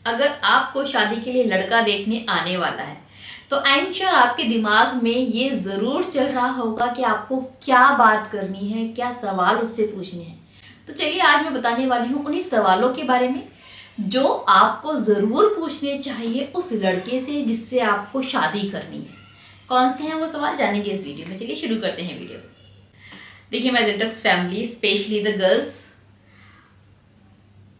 अगर आपको शादी के लिए लड़का देखने आने वाला है तो आई एम श्योर आपके दिमाग में ये ज़रूर चल रहा होगा कि आपको क्या बात करनी है, क्या सवाल उससे पूछने हैं। तो चलिए आज मैं बताने वाली हूँ उन्हीं सवालों के बारे में जो आपको ज़रूर पूछने चाहिए उस लड़के से जिससे आपको शादी करनी है। कौन से हैं वो सवाल जानेंगे इस वीडियो में। चलिए शुरू करते हैं वीडियो। देखिए my detox family, specially the girls,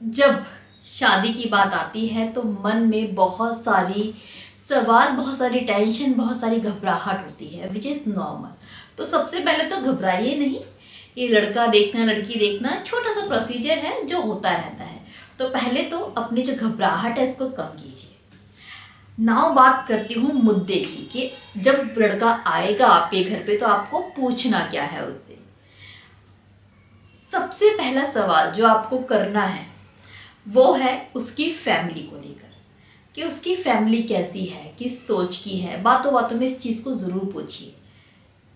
जब शादी की बात आती है तो मन में बहुत सारी सवाल, बहुत सारी टेंशन, बहुत सारी घबराहट होती है, विच इज़ नॉर्मल। तो सबसे पहले तो घबराइए नहीं, ये लड़का देखना लड़की देखना छोटा सा प्रोसीजर है जो होता रहता है। तो पहले तो अपनी जो घबराहट है इसको कम कीजिए। नाउ बात करती हूँ मुद्दे की कि जब लड़का आएगा आपके घर पे तो आपको पूछना क्या है उससे। सबसे पहला सवाल जो आपको करना है वो है उसकी फैमिली को लेकर, कि उसकी फैमिली कैसी है, किस सोच की है। बातों बातों में इस चीज़ को ज़रूर पूछिए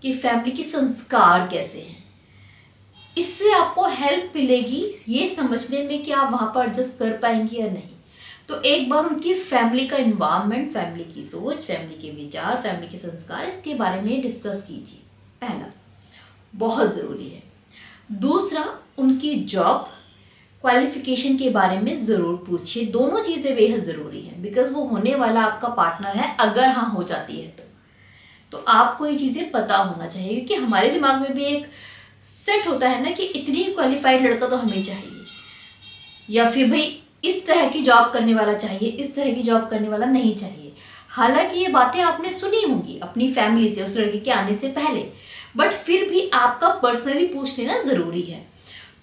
कि फैमिली के संस्कार कैसे हैं। इससे आपको हेल्प मिलेगी ये समझने में कि आप वहाँ पर एडजस्ट कर पाएंगी या नहीं। तो एक बार उनकी फैमिली का इन्वायरमेंट, फैमिली की सोच, फैमिली के विचार, फैमिली के संस्कार, इसके बारे में डिस्कस कीजिए। पहला बहुत ज़रूरी है। दूसरा, उनकी जॉब, क्वालिफिकेशन के बारे में ज़रूर पूछिए। दोनों चीज़ें बेहद ज़रूरी हैं बिकॉज वो होने वाला आपका पार्टनर है। अगर हाँ हो जाती है तो आपको ये चीज़ें पता होना चाहिए, क्योंकि हमारे दिमाग में भी एक सेट होता है ना कि इतनी क्वालिफाइड लड़का तो हमें चाहिए, या फिर भाई इस तरह की जॉब करने वाला चाहिए, इस तरह की जॉब करने वाला नहीं चाहिए। हालांकि ये बातें आपने सुनी होंगी अपनी फैमिली से उस लड़के के आने से पहले, बट फिर भी आपका पर्सनली पूछ लेना ज़रूरी है।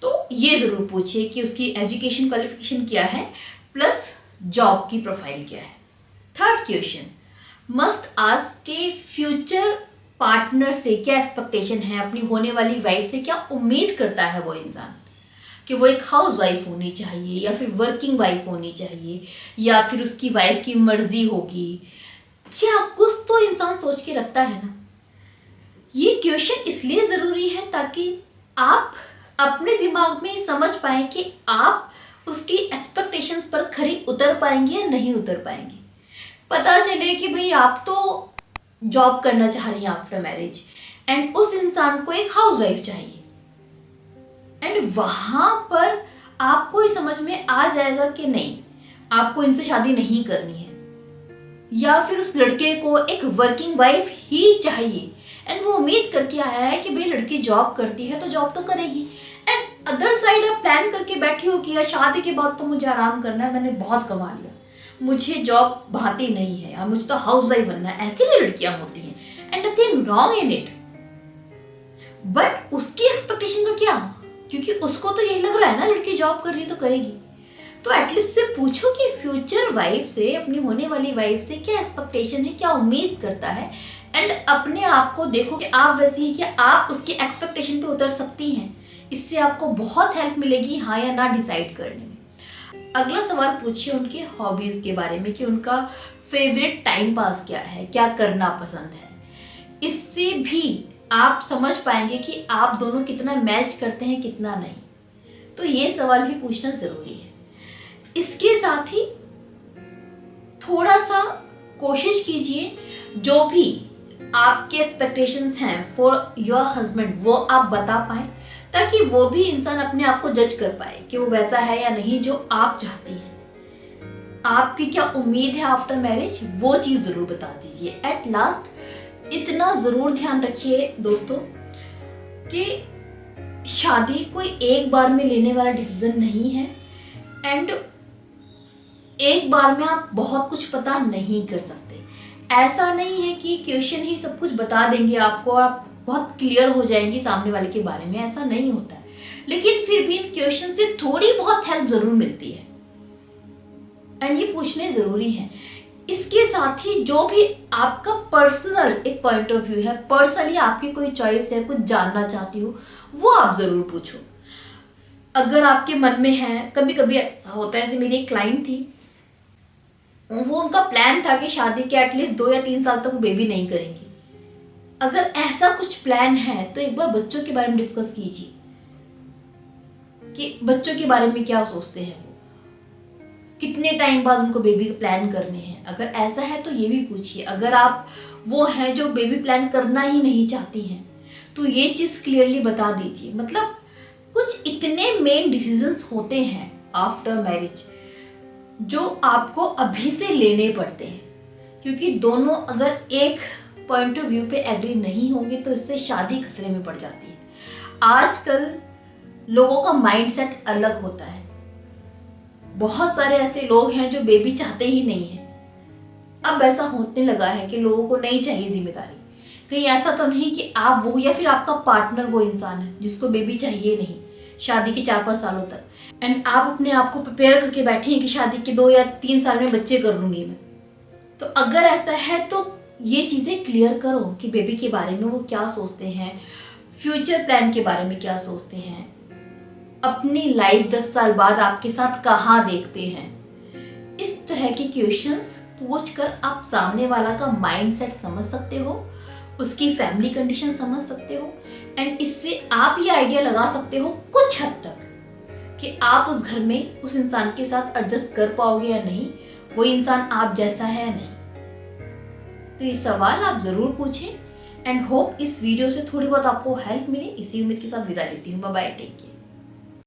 तो ये ज़रूर पूछिए कि उसकी एजुकेशन क्वालिफिकेशन क्या है, प्लस जॉब की प्रोफाइल क्या है। थर्ड क्वेश्चन, मस्ट आस्क के फ्यूचर पार्टनर से क्या एक्सपेक्टेशन है, अपनी होने वाली वाइफ से क्या उम्मीद करता है वो इंसान, कि वो एक हाउस वाइफ होनी चाहिए या फिर वर्किंग वाइफ होनी चाहिए, या फिर उसकी वाइफ की मर्जी होगी। क्या कुछ तो इंसान सोच के रखता है ना। ये क्वेश्चन इसलिए ज़रूरी है ताकि आप अपने दिमाग में समझ पाएं कि आप उसकी एक्सपेक्टेशंस पर खरी उतर पाएंगे या नहीं उतर पाएंगे। पता चले कि भाई आप तो जॉब करना चाह रही हैं आफ्टर मैरिज एंड उस इंसान को एक हाउसवाइफ चाहिए, एंड वहां पर आपको ये समझ में आ जाएगा कि नहीं, आपको इनसे शादी नहीं करनी है, या फिर उस लड़के को एक वर्किंग वाइफ ही चाहिए एंड वो उम्मीद करके आया है कि भाई लड़की जॉब करती है तो जॉब तो करेगी, एंड अदर साइड आप प्लान करके बैठी हो कि यार शादी के बाद तो मुझे आराम करना है, मैंने बहुत कमा लिया, मुझे जॉब भाती नहीं है, या मुझे तो हाउस वाइफ बनना है। ऐसी भी लड़कियां होती हैं and nothing wrong in it, but उसकी एक्सपेक्टेशन तो क्या, क्योंकि उसको तो यही लग रहा है ना लड़की जॉब कर रही तो करेगी। तो एटलीस्ट से पूछो कि फ्यूचर वाइफ से, अपनी होने वाली वाइफ से क्या एक्सपेक्टेशन है, क्या उम्मीद करता है, एंड अपने आप को देखो कि आप वैसी हैं, कि आप उसकी एक्सपेक्टेशन पे उतर सकती हैं। इससे आपको बहुत हेल्प मिलेगी हाँ या ना डिसाइड करने में। अगला सवाल पूछिए उनके हॉबीज़ के बारे में, कि उनका फेवरेट टाइम पास क्या है, क्या करना पसंद है। इससे भी आप समझ पाएंगे कि आप दोनों कितना मैच करते हैं, कितना नहीं। तो ये सवाल भी पूछना ज़रूरी है। इसके साथ ही थोड़ा सा कोशिश कीजिए जो भी आपके एक्सपेक्टेशंस हैं फॉर योर हस्बैंड वो आप बता पाएं, ताकि वो भी इंसान अपने आप को जज कर पाए कि वो वैसा है या नहीं जो आप चाहती हैं। आपकी क्या उम्मीद है आफ्टर मैरिज, वो चीज़ ज़रूर बता दीजिए। एट लास्ट इतना ज़रूर ध्यान रखिए दोस्तों कि शादी कोई एक बार में लेने वाला डिसीजन नहीं है, एंड एक बार में आप बहुत कुछ पता नहीं कर सकते। ऐसा नहीं है कि क्वेश्चन ही सब कुछ बता देंगे आपको और आप बहुत क्लियर हो जाएंगी सामने वाले के बारे में, ऐसा नहीं होता है। लेकिन फिर भी इन क्वेश्चन से थोड़ी बहुत हेल्प जरूर मिलती है एंड ये पूछने जरूरी है। इसके साथ ही जो भी आपका पर्सनल एक पॉइंट ऑफ व्यू है, पर्सनली आपकी कोई चॉइस है, कुछ जानना चाहती हो, वो आप जरूर पूछो। अगर आपके मन में है, कभी कभी होता है, जैसे मेरी एक क्लाइंट थी, वो उनका प्लान था कि शादी के एटलीस्ट 2 या 3 साल तक वो बेबी नहीं करेंगी। अगर ऐसा कुछ प्लान है तो एक बार बच्चों के बारे में डिस्कस कीजिए कि बच्चों के बारे में क्या सोचते हैं वो, कितने टाइम बाद उनको बेबी प्लान करने हैं। अगर ऐसा है तो ये भी पूछिए। अगर आप वो हैं जो बेबी प्लान करना ही नहीं चाहती हैं तो ये चीज़ क्लियरली बता दीजिए। मतलब कुछ इतने मेन डिसीजंस होते हैं आफ्टर मैरिज जो आपको अभी से लेने पड़ते हैं, क्योंकि दोनों अगर एक पॉइंट ऑफ व्यू पे एग्री नहीं होंगे तो इससे शादी खतरे में पड़ जाती है। आजकल लोगों का माइंडसेट अलग होता है। बहुत सारे ऐसे लोग हैं जो बेबी चाहते ही नहीं है। अब ऐसा होने लगा है कि लोगों को नहीं चाहिए जिम्मेदारी। कहीं ऐसा तो नहीं कि आप वो या फिर आपका पार्टनर वो इंसान है जिसको बेबी चाहिए नहीं शादी के 4-5 सालों तक, एंड आप अपने आप को प्रिपेयर करके बैठे हैं कि शादी के 2 या 3 साल में बच्चे कर लूंगी मैं। तो अगर ऐसा है तो ये चीज़ें क्लियर करो कि बेबी के बारे में वो क्या सोचते हैं, फ्यूचर प्लान के बारे में क्या सोचते हैं, अपनी लाइफ 10 साल बाद आपके साथ कहाँ देखते हैं। इस तरह के क्वेश्चंस पूछकर आप सामने वाला का माइंडसेट समझ सकते हो, उसकी फैमिली कंडीशन समझ सकते हो, एंड इससे आप ये आइडिया लगा सकते हो कुछ हद तक कि आप उस घर में उस इंसान के साथ एडजस्ट कर पाओगे या नहीं, वो इंसान आप जैसा है या नहीं। तो ये सवाल आप ज़रूर पूछें एंड होप इस वीडियो से थोड़ी बहुत आपको हेल्प मिले। इसी उम्मीद के साथ विदा लेती हूँ। Bye bye, take care.